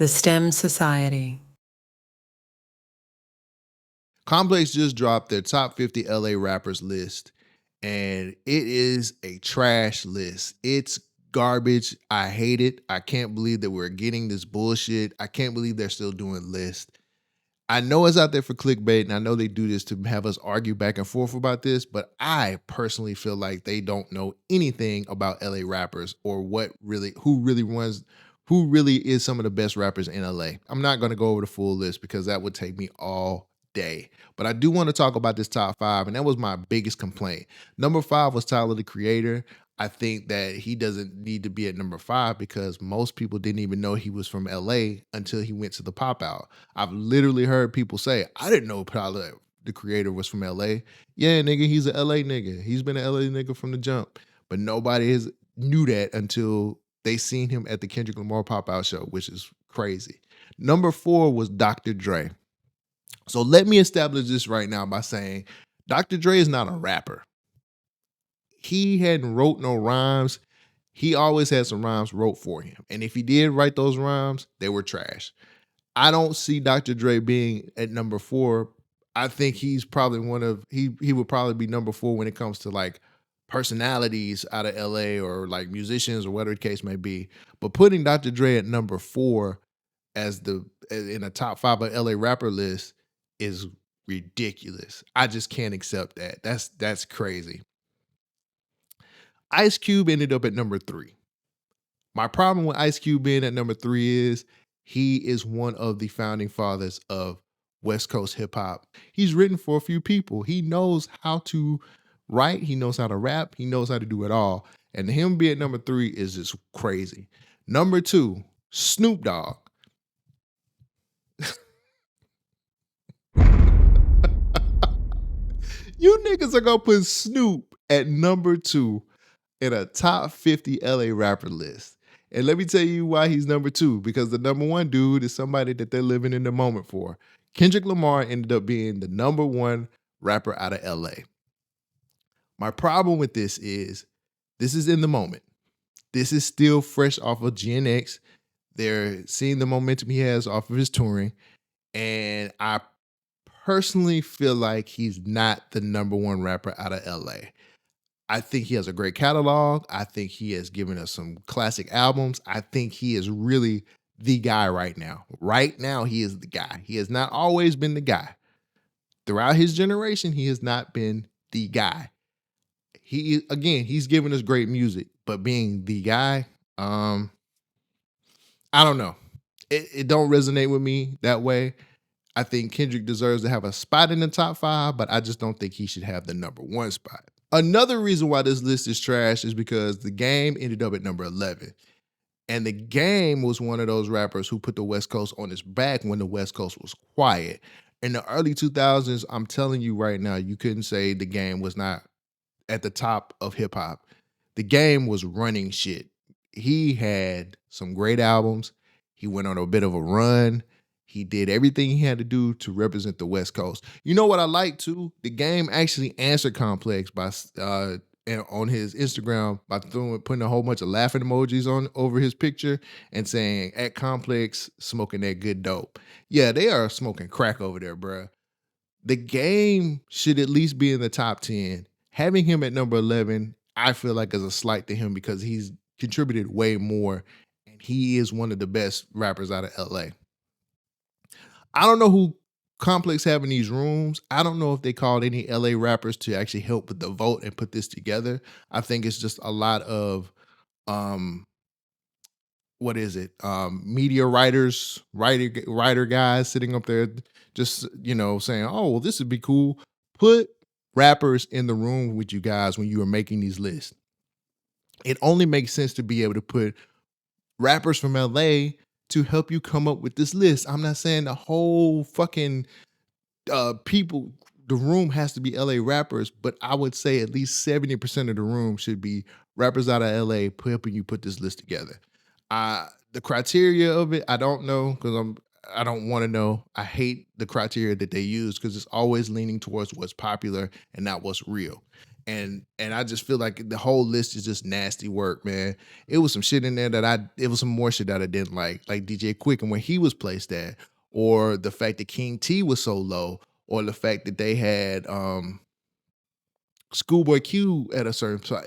The STEM Society. Complex just dropped their top 50 LA rappers list, and it is a trash list. It's garbage. I hate it. I can't believe that we're getting this bullshit. I can't believe they're still doing lists. I know it's out there for clickbait, and I know they do this to have us argue back and forth about this, but I personally feel like they don't know anything about LA rappers or who really is some of the best rappers in LA. I'm not going to go over the full list because that would take me all day. But I do want to talk about this top five, and that was my biggest complaint. Number five was Tyler the Creator. I think that he doesn't need to be at number five because most people didn't even know he was from LA until he went to the pop out. I've literally heard people say, I didn't know Tyler the Creator was from LA. Yeah, nigga, he's a LA nigga. He's been an LA nigga from the jump. But nobody knew that until they seen him at the Kendrick Lamar pop out show, which is crazy. Number four was Dr. Dre. So let me establish this right now by saying Dr. Dre is not a rapper. He hadn't wrote no rhymes. He always had some rhymes wrote for him. And if he did write those rhymes, they were trash. I don't see Dr. Dre being at number four. I think he's probably he would probably be number four when it comes to like personalities out of LA or like musicians or whatever the case may be. But putting Dr. Dre at number four in a top five of LA rapper list is ridiculous. I just can't accept that. That's crazy. Ice Cube ended up at number three. My problem with Ice Cube being at number three is he is one of the founding fathers of West Coast hip hop. He's written for a few people. He knows how to write, he knows how to rap, he knows how to do it all. And him being at number three is just crazy. Number two, Snoop Dogg. You niggas are gonna put Snoop at number two in a top 50 LA rapper list. And let me tell you why he's number two, because the number one dude is somebody that they're living in the moment for. Kendrick Lamar ended up being the number one rapper out of LA. My problem with this is in the moment. This is still fresh off of GNX. They're seeing the momentum he has off of his touring. And I personally feel like he's not the number one rapper out of LA. I think he has a great catalog. I think he has given us some classic albums. I think he is really the guy right now. Right now, he is the guy. He has not always been the guy. Throughout his generation, he has not been the guy. He's given us great music, but being the guy, I don't know. It don't resonate with me that way. I think Kendrick deserves to have a spot in the top five, but I just don't think he should have the number one spot. Another reason why this list is trash is because The Game ended up at number 11. And The Game was one of those rappers who put the West Coast on his back when the West Coast was quiet. In the early 2000s, I'm telling you right now, you couldn't say The Game was not at the top of hip hop. The Game was running shit. He had some great albums. He went on a bit of a run. He did everything he had to do to represent the West Coast. You know what I like too? The Game actually answered Complex by on his Instagram by putting a whole bunch of laughing emojis on over his picture and saying at Complex smoking that good dope. Yeah, they are smoking crack over there, bruh. The Game should at least be in the top 10. Having him at number 11, I feel like is a slight to him because he's contributed way more and he is one of the best rappers out of LA. I don't know who Complex have in these rooms. I don't know if they called any LA rappers to actually help with the vote and put this together. I think it's just a lot of what is it? Media writer guys sitting up there just, saying, "Oh, well, this would be cool." Put rappers in the room with you guys when you are making these lists. It only makes sense to be able to put rappers from LA to help you come up with this list. I'm not saying the whole fucking the room has to be LA rappers, but I would say at least 70% of the room should be rappers out of LA helping you put this list together. The criteria of it, I don't know because I don't want to know. I hate the criteria that they use because it's always leaning towards what's popular and not what's real. And I just feel like the whole list is just nasty work, man. It was some shit in there that it was some more shit that I didn't like DJ Quick and where he was placed at, or the fact that King T was so low, or the fact that they had Schoolboy Q at a certain spot.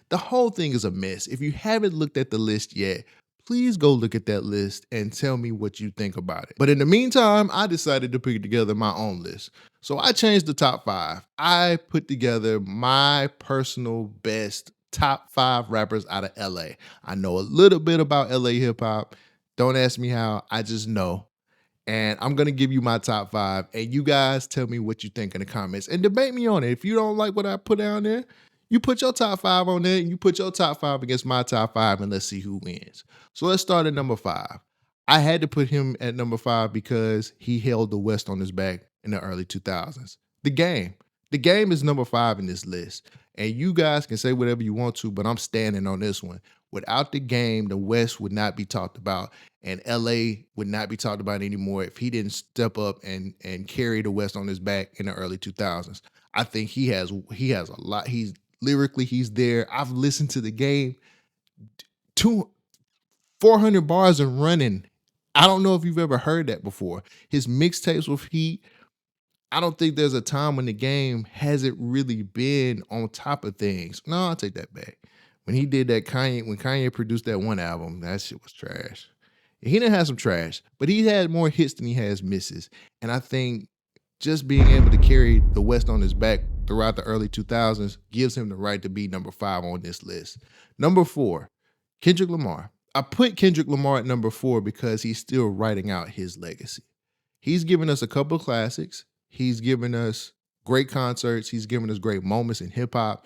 The whole thing is a mess. If you haven't looked at the list yet, please go look at that list and tell me what you think about it. But in the meantime, I decided to put together my own list. So I changed the top 5. I put together my personal best top 5 rappers out of LA. I know a little bit about LA hip hop. Don't ask me how, I just know. And I'm gonna give you my top 5, and you guys tell me what you think in the comments and debate me on it. If you don't like what I put down there, you put your top 5 on there, and you put your top 5 against my top 5, and let's see who wins. So let's start at number 5. I had to put him at number 5 because he held the West on his back in the early 2000s. The Game. The Game is number 5 in this list. And you guys can say whatever you want to, but I'm standing on this one. Without the Game, the West would not be talked about, and LA would not be talked about anymore if he didn't step up and carry the West on his back in the early 2000s. I think he has a lot. He's lyrically, he's there. I've listened to the Game, 400 bars and running. I don't know if you've ever heard that before. His mixtapes with Heat, I don't think there's a time when the Game hasn't really been on top of things. No, I'll take that back. When he did that when Kanye produced that one album, that shit was trash. He didn't have some trash, but he had more hits than he has misses. And I think just being able to carry the West on his back throughout the early 2000s gives him the right to be number 5 on this list. Number 4, Kendrick Lamar. I put Kendrick Lamar at number 4 because he's still writing out his legacy. He's given us a couple of classics. He's given us great concerts. He's given us great moments in hip hop.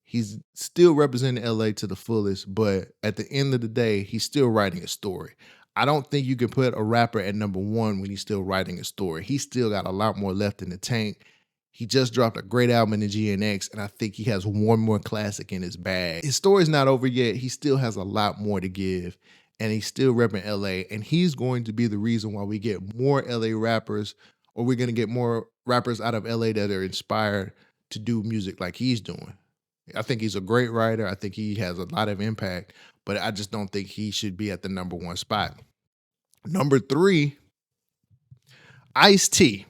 He's still representing LA to the fullest, but at the end of the day, he's still writing a story. I don't think you can put a rapper at number 1 when he's still writing a story. He's still got a lot more left in the tank. He just dropped a great album in the GNX, and I think he has one more classic in his bag. His story's not over yet. He still has a lot more to give, and he's still repping LA, and he's going to be the reason why we get more LA rappers, or we're going to get more rappers out of LA that are inspired to do music like he's doing. I think he's a great writer. I think he has a lot of impact, but I just don't think he should be at the number 1 spot. Number 3, Ice-T.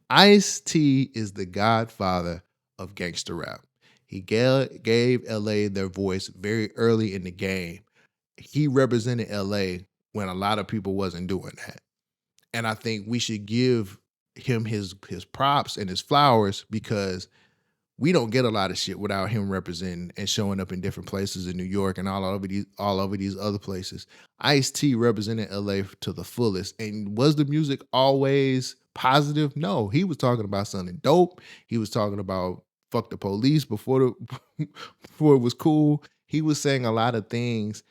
Ice-T is the godfather of gangster rap. He gave LA their voice very early in the game. He represented LA when a lot of people wasn't doing that. And I think we should give him his props and his flowers because we don't get a lot of shit without him representing and showing up in different places in New York and all over these other places. Ice-T represented LA to the fullest. And was the music always positive? No, he was talking about something dope. He was talking about fuck the police before before it was cool. He was saying a lot of things.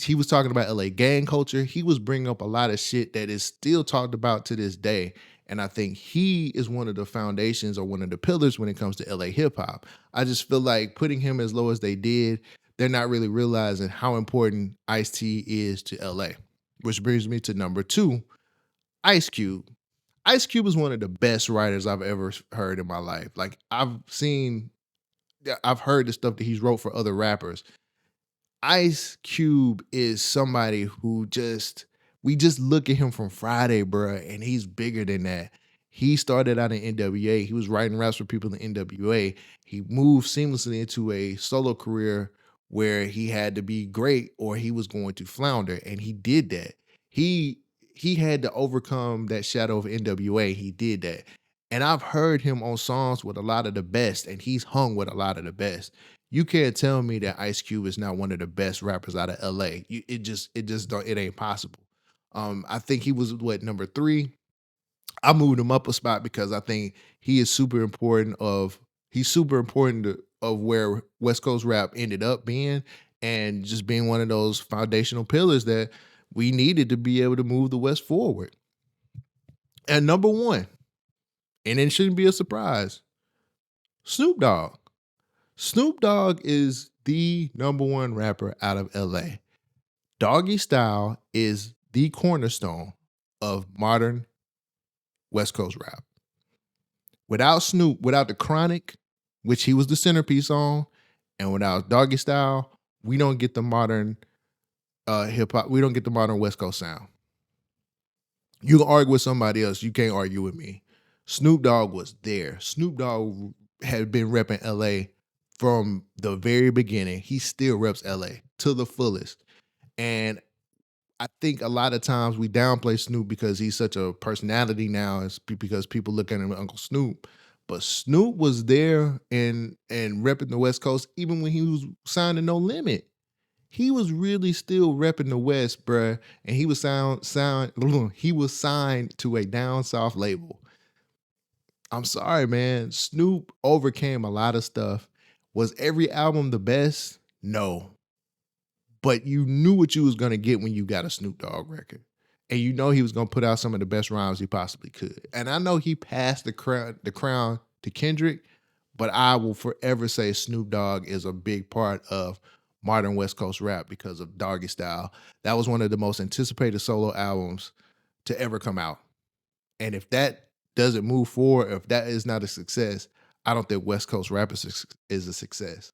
He was talking about LA gang culture. He was bringing up a lot of shit that is still talked about to this day. And I think he is one of the foundations or one of the pillars when it comes to LA hip hop. I just feel like putting him as low as they did, they're not really realizing how important Ice-T is to LA. Which brings me to number 2, Ice Cube. Ice Cube is one of the best writers I've ever heard in my life. Like I've heard the stuff that he's wrote for other rappers. Ice Cube is somebody who we just look at him from Friday, bruh, and he's bigger than that. He started out in NWA. He was writing raps for people in NWA. He moved seamlessly into a solo career where he had to be great or he was going to flounder, and he did that. He had to overcome that shadow of NWA. He did that. And I've heard him on songs with a lot of the best, and he's hung with a lot of the best. You can't tell me that Ice Cube is not one of the best rappers out of LA. It ain't possible. I think he was number 3. I moved him up a spot because I think he's super important of where West Coast rap ended up being and just being one of those foundational pillars that we needed to be able to move the West forward. And number 1, and it shouldn't be a surprise, Snoop Dogg. Snoop Dogg is the number 1 rapper out of LA. Doggy Style is the cornerstone of modern West Coast rap. Without Snoop, without the Chronic, which he was the centerpiece on, and without Doggy Style, we don't get the modern hip hop. We don't get the modern West Coast sound. You can argue with somebody else. You can't argue with me. Snoop Dogg was there. Snoop Dogg had been repping LA from the very beginning. He still reps LA to the fullest. And I think a lot of times we downplay Snoop because he's such a personality now. It's because people look at him as Uncle Snoop. But Snoop was there and repping the West Coast even when he was signed to No Limit. He was really still repping the West, bruh, and he was he was signed to a down south label. I'm sorry, man. Snoop overcame a lot of stuff. Was every album the best? No. But you knew what you was gonna get when you got a Snoop Dogg record. And you know he was gonna put out some of the best rhymes he possibly could. And I know he passed the crown to Kendrick, but I will forever say Snoop Dogg is a big part of modern West Coast rap because of Doggy Style. That was one of the most anticipated solo albums to ever come out. And if that doesn't move forward, if that is not a success, I don't think West Coast rap is a success.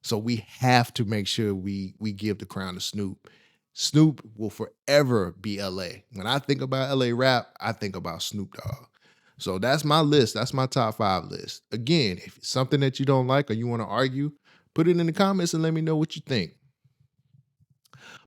So we have to make sure we give the crown to Snoop. Snoop will forever be LA. When I think about LA rap, I think about Snoop Dogg. So that's my list. That's my top 5 list. Again, if it's something that you don't like or you want to argue, put it in the comments and let me know what you think.